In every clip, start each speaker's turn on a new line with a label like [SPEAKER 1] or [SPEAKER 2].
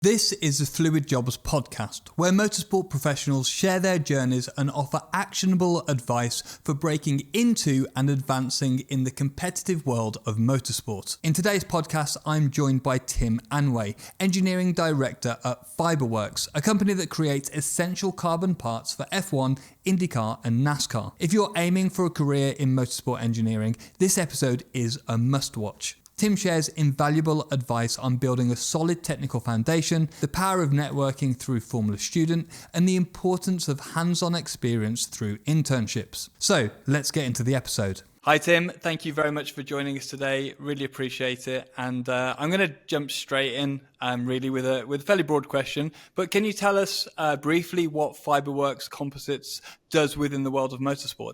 [SPEAKER 1] This is the Fluid Jobs podcast, where motorsport professionals share their journeys and offer actionable advice for breaking into and advancing in the competitive world of motorsport. In today's podcast, I'm joined by Tim Anway, Engineering Director at Fiberworks, a company that creates essential carbon parts for F1, IndyCar and NASCAR. If you're aiming for a career in motorsport engineering, this episode is a must-watch. Tim shares invaluable advice on building a solid technical foundation, the power of networking through Formula Student, and the importance of hands-on experience through internships. So let's get into the episode. Hi Tim, thank you very much for joining us today. Really appreciate it. And I'm going to jump straight in really with a fairly broad question. But can you tell us briefly what Fibreworks Composites does within the world of motorsport?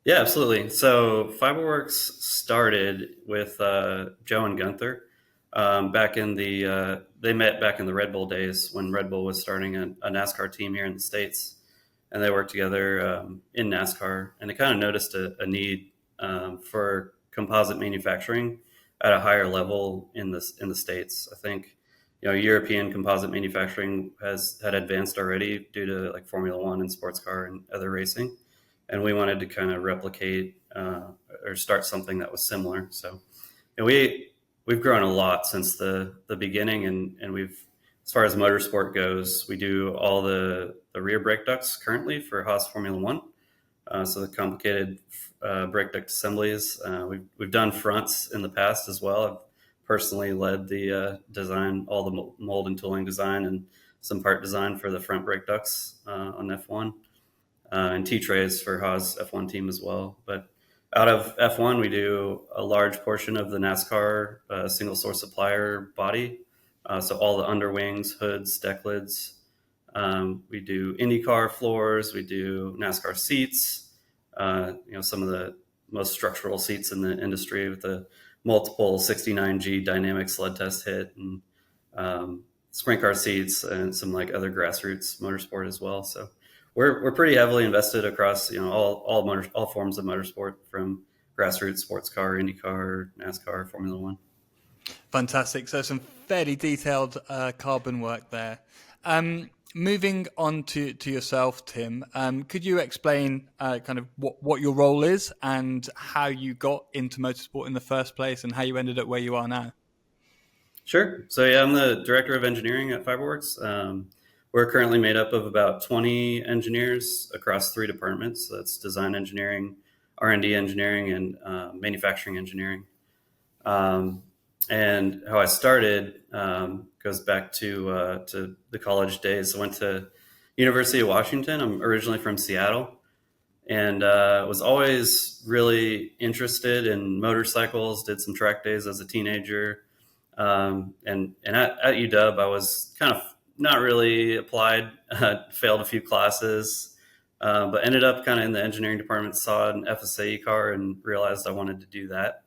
[SPEAKER 2] Yeah, absolutely. So Fiberworks started with Joe and Guenther back in they met back in the Red Bull days when Red Bull was starting a NASCAR team here in the States, and they worked together in NASCAR, and they kind of noticed a need for composite manufacturing at a higher level in the States. I think European composite manufacturing had advanced already due to like Formula One and sports car and other racing. And we wanted to kind of replicate or start something that was similar. So we've grown a lot since the beginning, and we've, as far as motorsport goes, we do all the rear brake ducts currently for Haas Formula One. So the complicated brake duct assemblies. We've done fronts in the past as well. I've personally led the design, all the mold and tooling design, and some part design for the front brake ducts on F1. And T-trays for Haas F1 team as well. But out of F1, we do a large portion of the NASCAR single source supplier body. So all the underwings, hoods, deck lids. We do IndyCar floors. We do NASCAR seats. Some of the most structural seats in the industry with the multiple 69G dynamic sled test hit and sprint car seats and some like other grassroots motorsport as well. So we're pretty heavily invested across all forms of motorsport, from grassroots, sports car, IndyCar, NASCAR, Formula One.
[SPEAKER 1] Fantastic. So some fairly detailed carbon work there. Moving on to yourself, Tim, could you explain kind of what your role is and how you got into motorsport in the first place and how you ended up where you are now?
[SPEAKER 2] Sure. So I'm the Director of Engineering at Fiberworks. We're currently made up of about 20 engineers across 3 departments. So that's design engineering, R&D engineering, and manufacturing engineering. And how I started goes back to the college days. I went to University of Washington. I'm originally from Seattle, and was always really interested in motorcycles. Did some track days as a teenager, and at UW I was kind of not really applied, failed a few classes, but ended up kind of in the engineering department, saw an FSAE car and realized I wanted to do that.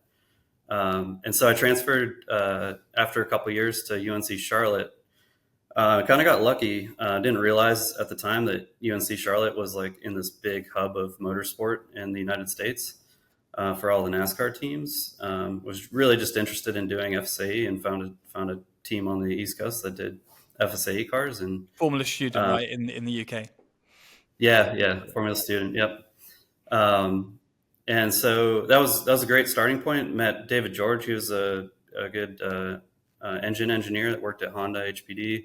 [SPEAKER 2] And so I transferred after a couple of years to UNC Charlotte. Kind of got lucky. Didn't realize at the time that UNC Charlotte was like in this big hub of motorsport in the United States for all the NASCAR teams. Was really just interested in doing FSAE and found a team on the East Coast that did FSAE cars and
[SPEAKER 1] Formula Student, right, in the UK.
[SPEAKER 2] Yeah, Formula Student. Yep. And so that was a great starting point. Met David George, who was a good engine engineer that worked at Honda HPD,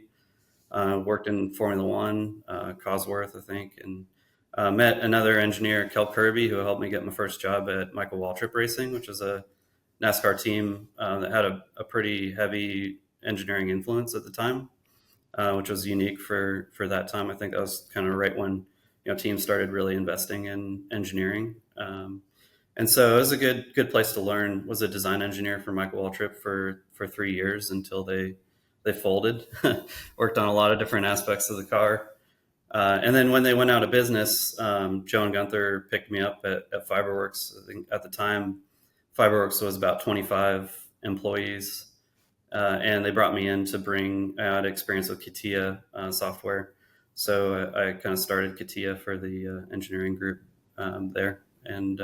[SPEAKER 2] worked in Formula One, Cosworth, I think, and met another engineer, Kel Kirby, who helped me get my first job at Michael Waltrip Racing, which is a NASCAR team that had a pretty heavy engineering influence at the time. Which was unique for that time. I think that was kind of right when teams started really investing in engineering, and so it was a good place to learn. Was a design engineer for Michael Waltrip for 3 years until they folded. Worked on a lot of different aspects of the car, and then when they went out of business, Joe and Guenther picked me up at Fiberworks. I think at the time, Fiberworks was about 25 employees. And they brought me in to bring out experience with CATIA software. So I kind of started CATIA for the engineering group there. And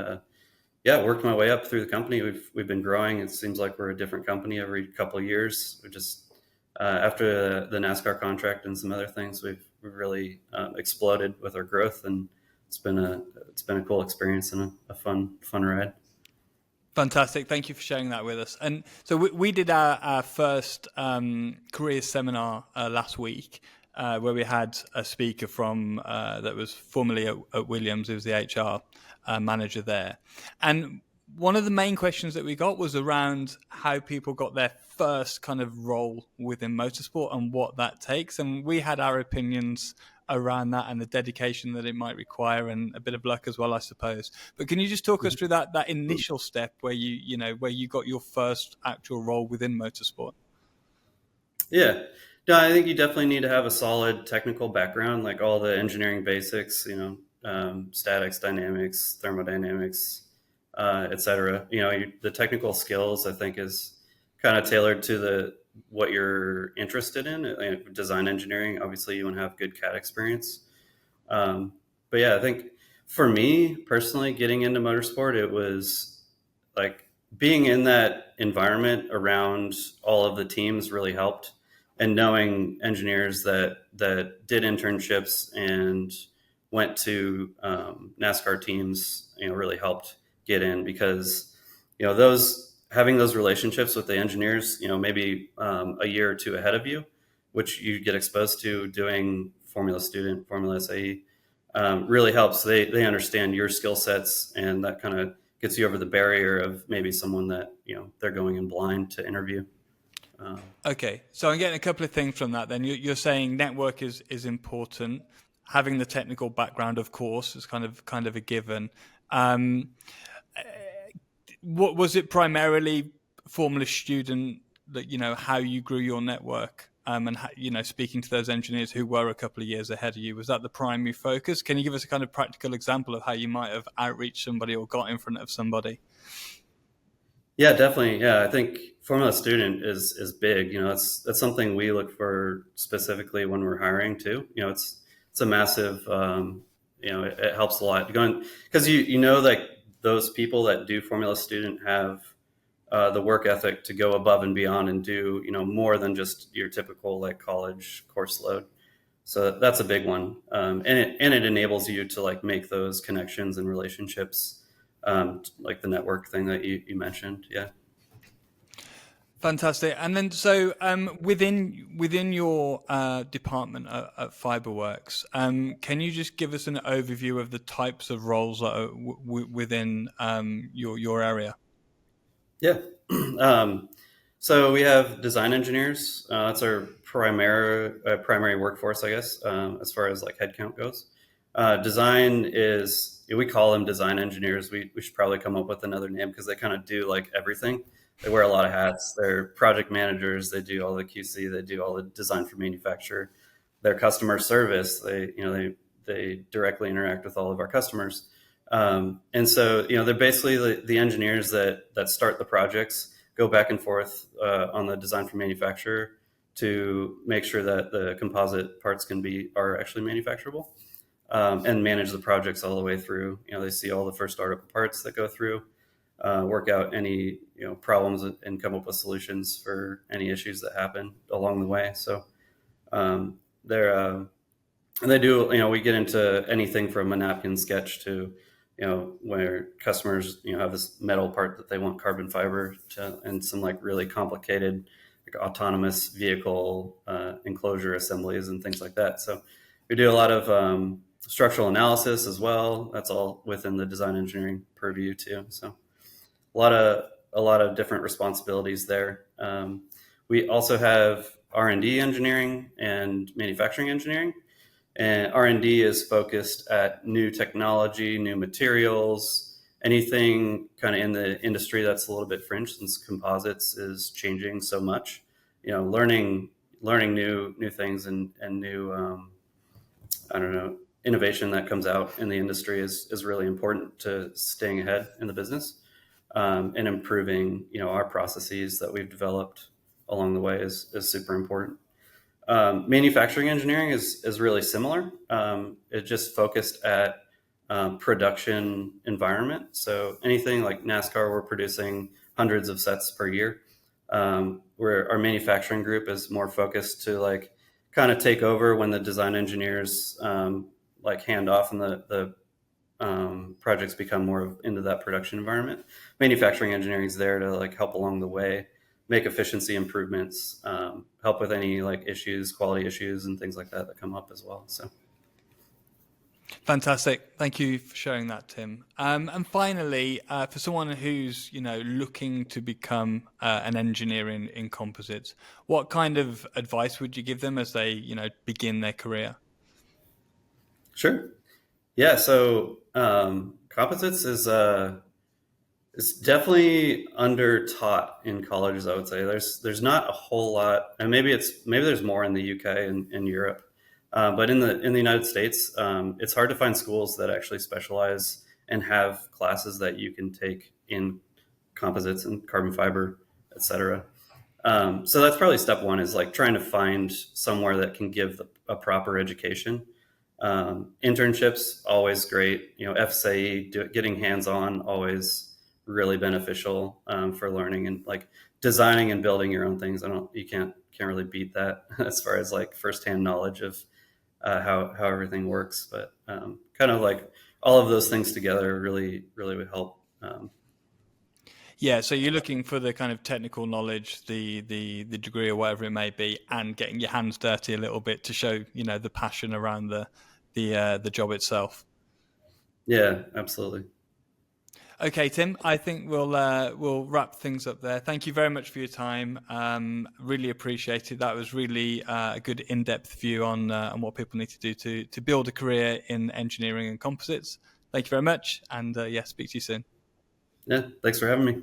[SPEAKER 2] worked my way up through the company. We've been growing. It seems like we're a different company every couple of years. We just after the NASCAR contract and some other things, we've really exploded with our growth, and it's been a cool experience and a fun ride.
[SPEAKER 1] Fantastic. Thank you for sharing that with us. And so we did our first careers seminar last week, where we had a speaker from that was formerly at Williams, who was the HR manager there. And one of the main questions that we got was around how people got their first kind of role within motorsport and what that takes. And we had our opinions around that and the dedication that it might require, and a bit of luck as well, I suppose. But can you just talk us through that initial step where you got your first actual role within motorsport?
[SPEAKER 2] Yeah. No, I think you definitely need to have a solid technical background, like all the engineering basics, statics, dynamics, thermodynamics, et cetera. The technical skills, I think, is kind of tailored to what you're interested in. Design engineering, obviously you want to have good CAD experience. But yeah, I think for me personally, getting into motorsport, it was like being in that environment around all of the teams really helped. And knowing engineers that did internships and went to NASCAR teams, really helped get in, because having those relationships with the engineers, maybe a year or two ahead of you, which you get exposed to doing Formula SAE, really helps. They understand your skill sets, and that kind of gets you over the barrier of maybe someone that they're going in blind to interview.
[SPEAKER 1] Okay, so I'm getting a couple of things from that. Then you're saying network is important. Having the technical background, of course, is kind of a given. What was it primarily Formula student that how you grew your network, and speaking to those engineers who were a couple of years ahead of you? Was that the primary focus? Can you give us a kind of practical example of how you might have outreached somebody or got in front of somebody?
[SPEAKER 2] Yeah, definitely. Yeah, I think Formula student is big. That's something we look for specifically when we're hiring too. It's a massive. It helps a lot going, because like those people that do Formula student have the work ethic to go above and beyond and do more than just your typical like college course load. So that's a big one, and it enables you to like make those connections and relationships. Like the network thing that you mentioned. Yeah.
[SPEAKER 1] Fantastic. And then, so within your department at Fiberworks, can you just give us an overview of the types of roles that are within your area?
[SPEAKER 2] Yeah. So we have design engineers. That's our primary workforce, I guess, as far as like headcount goes. Design is, we call them design engineers. We should probably come up with another name, because they kind of do like everything. They wear a lot of hats. They're project managers. They do all the QC. They do all the design for manufacture. Their customer service. They directly interact with all of our customers. And so, they're basically the engineers that start the projects, go back and forth on the design for manufacture to make sure that the composite parts are actually manufacturable. And manage the projects all the way through. They see all the first article parts that go through, work out any problems, and come up with solutions for any issues that happen along the way. So they do. We get into anything from a napkin sketch to where customers have this metal part that they want carbon fiber to, and some like really complicated like autonomous vehicle enclosure assemblies and things like that. So we do a lot of structural analysis as well. That's all within the design engineering purview too. So a lot of different responsibilities there. We also have R&D engineering and manufacturing engineering. And R&D is focused at new technology, new materials, anything kind of in the industry that's a little bit fringe, since composites is changing so much. Learning new things and new innovation that comes out in the industry is really important to staying ahead in the business, and improving our processes that we've developed along the way is super important. Manufacturing engineering is really similar. It's just focused at production environment. So anything like NASCAR, we're producing hundreds of sets per year. where our manufacturing group is more focused to like kind of take over when the design engineers like hand off and the projects become more into that production environment. Manufacturing engineering is there to like help along the way, make efficiency improvements, help with any like issues, quality issues, and things like that that come up as well. So.
[SPEAKER 1] Fantastic. Thank you for sharing that, Tim. And finally, for someone who's looking to become an engineer in composites, what kind of advice would you give them as they begin their career?
[SPEAKER 2] Sure. Yeah. So composites is definitely under taught in colleges. I would say there's not a whole lot, and maybe there's more in the UK and in Europe. But in the United States, it's hard to find schools that actually specialize and have classes that you can take in composites and carbon fiber, et cetera. So that's probably step one, is like trying to find somewhere that can give a proper education. Internships, always great. FSAE, getting hands-on, always really beneficial for learning and like designing and building your own things. You can't really beat that as far as like firsthand knowledge of how everything works, but kind of like all of those things together really would help.
[SPEAKER 1] Yeah, so you're looking for the kind of technical knowledge, the degree or whatever it may be, and getting your hands dirty a little bit to show the passion around the job itself.
[SPEAKER 2] Yeah, absolutely.
[SPEAKER 1] Okay, Tim, I think we'll wrap things up there. Thank you very much for your time. Really appreciate it. That was really a good in-depth view on what people need to do to build a career in engineering and composites. Thank you very much, and speak to you soon.
[SPEAKER 2] Yeah, thanks for having me.